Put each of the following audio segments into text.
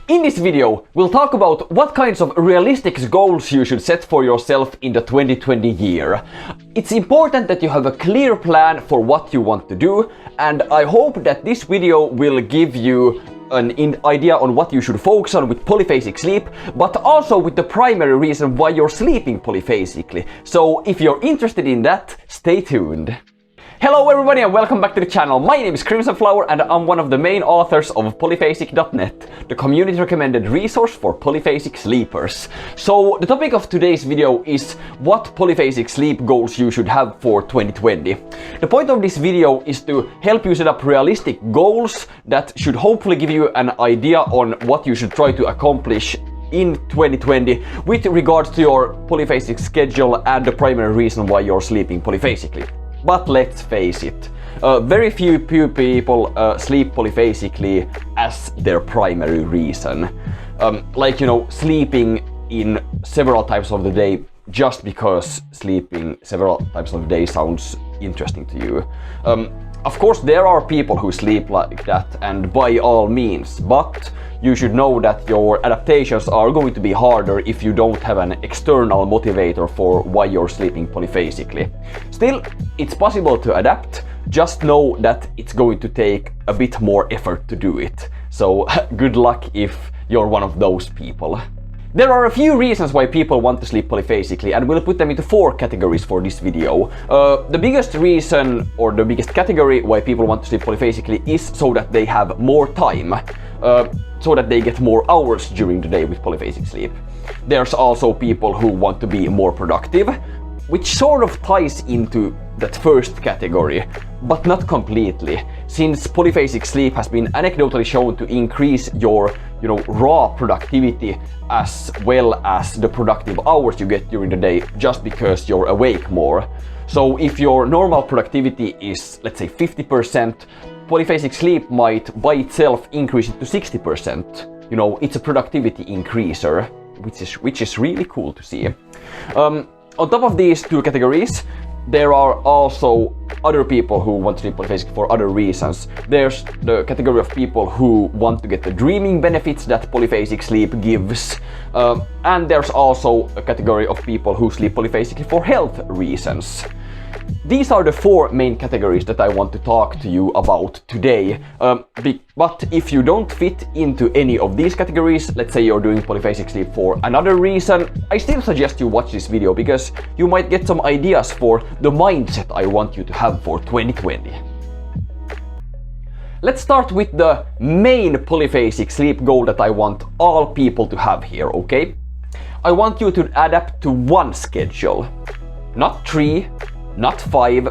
In this video, we'll talk about what kinds of realistic goals you should set for yourself in the 2020 year. It's important that you have a clear plan for what you want to do, and I hope that this video will give you an idea on what you should focus on with polyphasic sleep, but also with the primary reason why you're sleeping polyphasically. So if you're interested in that, stay tuned. Hello everybody and welcome back to the channel. My name is Crimson Flower and I'm one of the main authors of Polyphasic.net, the community recommended resource for polyphasic sleepers. So the topic of today's video is what polyphasic sleep goals you should have for 2020. The point of this video is to help you set up realistic goals that should hopefully give you an idea on what you should try to accomplish in 2020 with regards to your polyphasic schedule and the primary reason why you're sleeping polyphasically. But let's face it, very few people sleep polyphasically as their primary reason. Sleeping in several times of the day just because sleeping several times of the day sounds interesting to you. Of course, there are people who sleep like that, and by all means, but you should know that your adaptations are going to be harder if you don't have an external motivator for why you're sleeping polyphasically. Still, it's possible to adapt, just know that it's going to take a bit more effort to do it. So good luck if you're one of those people. There are a few reasons why people want to sleep polyphasically, and we'll put them into 4 categories for this video. The biggest reason, or the biggest category why people want to sleep polyphasically is so that they have more time, so that they get more hours during the day with polyphasic sleep. There's also people who want to be more productive, which sort of ties into that first category, but not completely, since polyphasic sleep has been anecdotally shown to increase your raw productivity as well as the productive hours you get during the day just because you're awake more. So if your normal productivity is, let's say, 50%, polyphasic sleep might by itself increase it to 60%. It's a productivity increaser, which is really cool to see. On top of these 2 categories, there are also other people who want to sleep polyphasic for other reasons. There's the category of people who want to get the dreaming benefits that polyphasic sleep gives. And there's also a category of people who sleep polyphasically for health reasons. These are the 4 main categories that I want to talk to you about today. But if you don't fit into any of these categories, let's say you're doing polyphasic sleep for another reason, I still suggest you watch this video because you might get some ideas for the mindset I want you to have for 2020. Let's start with the main polyphasic sleep goal that I want all people to have here, okay? I want you to adapt to 1 schedule. Not 3, not 5,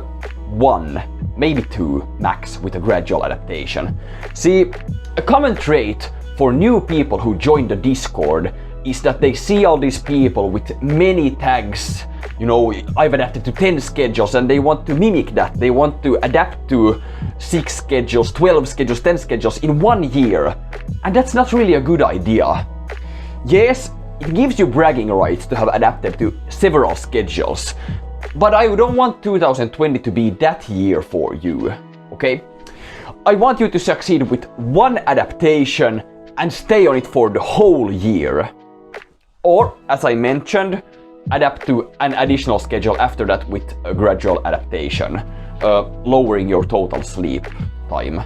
1, maybe 2 max with a gradual adaptation. See, a common trait for new people who join the Discord is that they see all these people with many tags. I've adapted to 10 schedules, and they want to mimic that. They want to adapt to 6 schedules, 12 schedules, 10 schedules in 1 year. And that's not really a good idea. Yes, it gives you bragging rights to have adapted to several schedules, but I don't want 2020 to be that year for you, okay? I want you to succeed with 1 adaptation and stay on it for the whole year. Or, as I mentioned, adapt to an additional schedule after that with a gradual adaptation, lowering your total sleep time.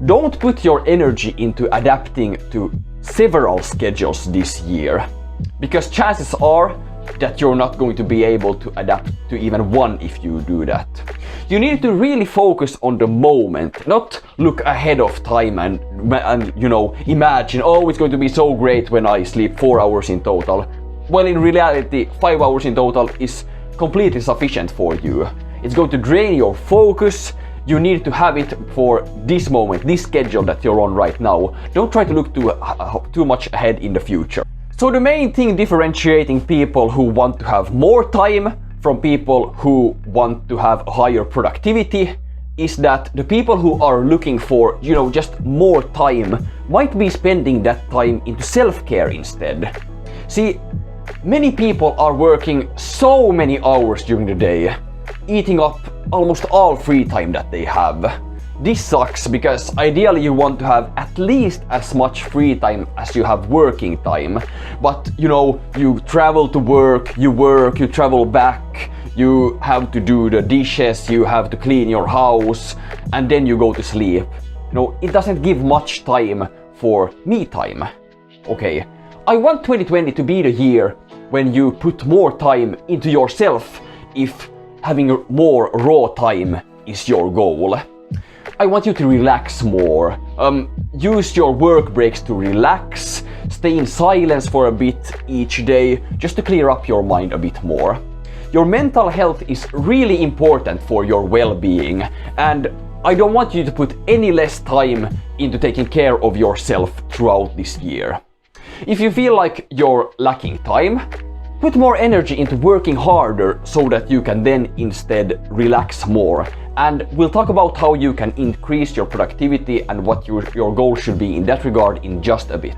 Don't put your energy into adapting to several schedules this year, because chances are that you're not going to be able to adapt to even 1 if you do that. You need to really focus on the moment, not look ahead of time and imagine, oh, it's going to be so great when I sleep 4 hours in total. Well, in reality, 5 hours in total is completely sufficient for you. It's going to drain your focus. You need to have it for this moment, this schedule that you're on right now. Don't try to look too much ahead in the future. So the main thing differentiating people who want to have more time from people who want to have higher productivity is that the people who are looking for, just more time might be spending that time into self-care instead. See, many people are working so many hours during the day, eating up almost all free time that they have. this sucks because ideally you want to have at least as much free time as you have working time. But you know, you travel to work, you travel back, you have to do the dishes, you have to clean your house, and then you go to sleep. You know, it doesn't give much time for me time. Okay, I want 2020 to be the year when you put more time into yourself if having more raw time is your goal. I want you to relax more. Use your work breaks to relax, stay in silence for a bit each day, just to clear up your mind a bit more. Your mental health is really important for your well-being, and I don't want you to put any less time into taking care of yourself throughout this year. If you feel like you're lacking time, put more energy into working harder so that you can then instead relax more. And we'll talk about how you can increase your productivity and what your goal should be in that regard in just a bit.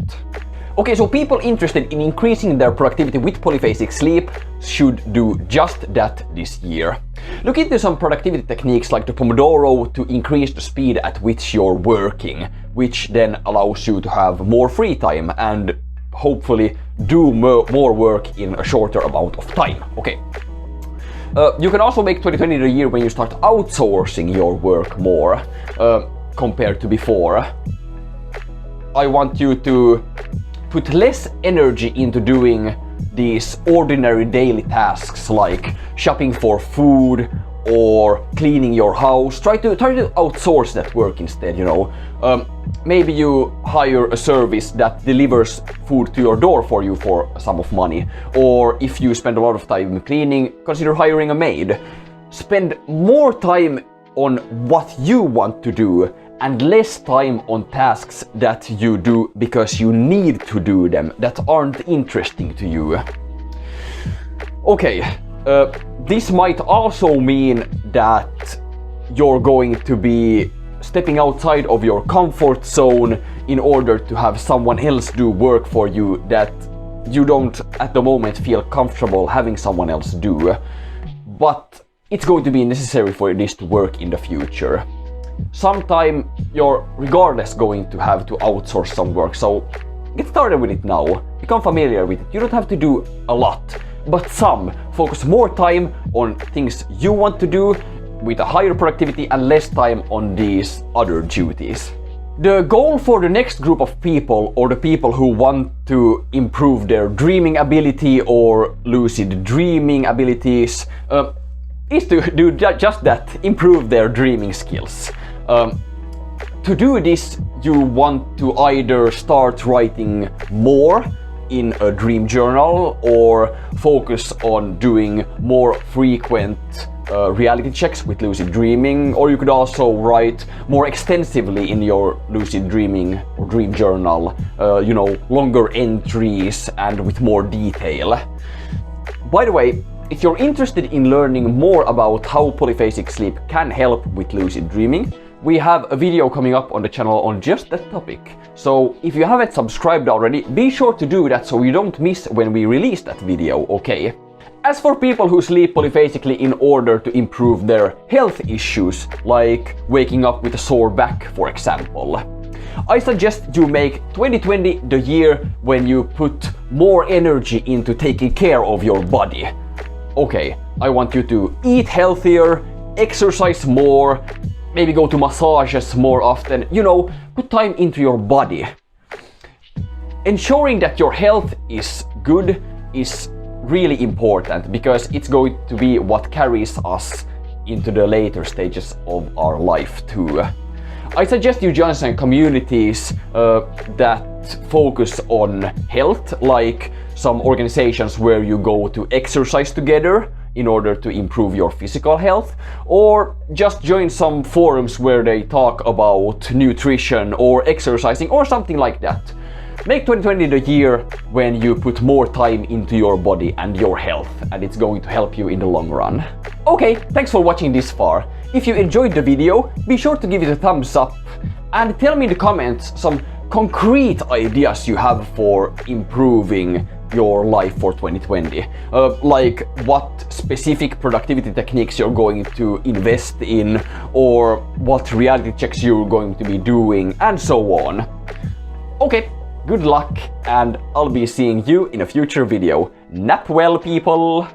Okay, so people interested in increasing their productivity with polyphasic sleep should do just that this year. Look into some productivity techniques like the Pomodoro to increase the speed at which you're working, which then allows you to have more free time and hopefully do more work in a shorter amount of time. Okay. You can also make 2020 the year when you start outsourcing your work more compared to before. I want you to put less energy into doing these ordinary daily tasks like shopping for food or cleaning your house. Try to outsource that work instead, you know. Maybe you hire a service that delivers food to your door for you for a sum of money. Or if you spend a lot of time cleaning, consider hiring a maid. Spend more time on what you want to do and less time on tasks that you do because you need to do them, that aren't interesting to you. Okay, this might also mean that you're going to be stepping outside of your comfort zone in order to have someone else do work for you that you don't at the moment feel comfortable having someone else do. But it's going to be necessary for this to work in the future. Sometime you're regardless going to have to outsource some work, so get started with it now. Become familiar with it. You don't have to do a lot, but some. Focus more time on things you want to do with a higher productivity and less time on these other duties. The goal for the next group of people, or the people who want to improve their dreaming ability or lucid dreaming abilities, is to do just that, improve their dreaming skills. To do this, you want to either start writing more in a dream journal or focus on doing more frequent reality checks with lucid dreaming, or you could also write more extensively in your lucid dreaming or dream journal, you know, longer entries and with more detail. By the way, if you're interested in learning more about how polyphasic sleep can help with lucid dreaming, we have a video coming up on the channel on just that topic. So if you haven't subscribed already, be sure to do that so you don't miss when we release that video, okay? As for people who sleep polyphasically in order to improve their health issues, like waking up with a sore back, for example, I suggest you make 2020 the year when you put more energy into taking care of your body. Okay, I want you to eat healthier, exercise more, maybe go to massages more often, you know, put time into your body. Ensuring that your health is good is really important because it's going to be what carries us into the later stages of our life too. I suggest you join some communities that focus on health, like some organizations where you go to exercise together in order to improve your physical health, or just join some forums where they talk about nutrition or exercising or something like that. Make 2020 the year when you put more time into your body and your health, and it's going to help you in the long run. Okay, thanks for watching this far. If you enjoyed the video, be sure to give it a thumbs up and tell me in the comments some concrete ideas you have for improving your life for 2020. Like what specific productivity techniques you're going to invest in, or what reality checks you're going to be doing, and so on. Okay, good luck, and I'll be seeing you in a future video. Nap well, people!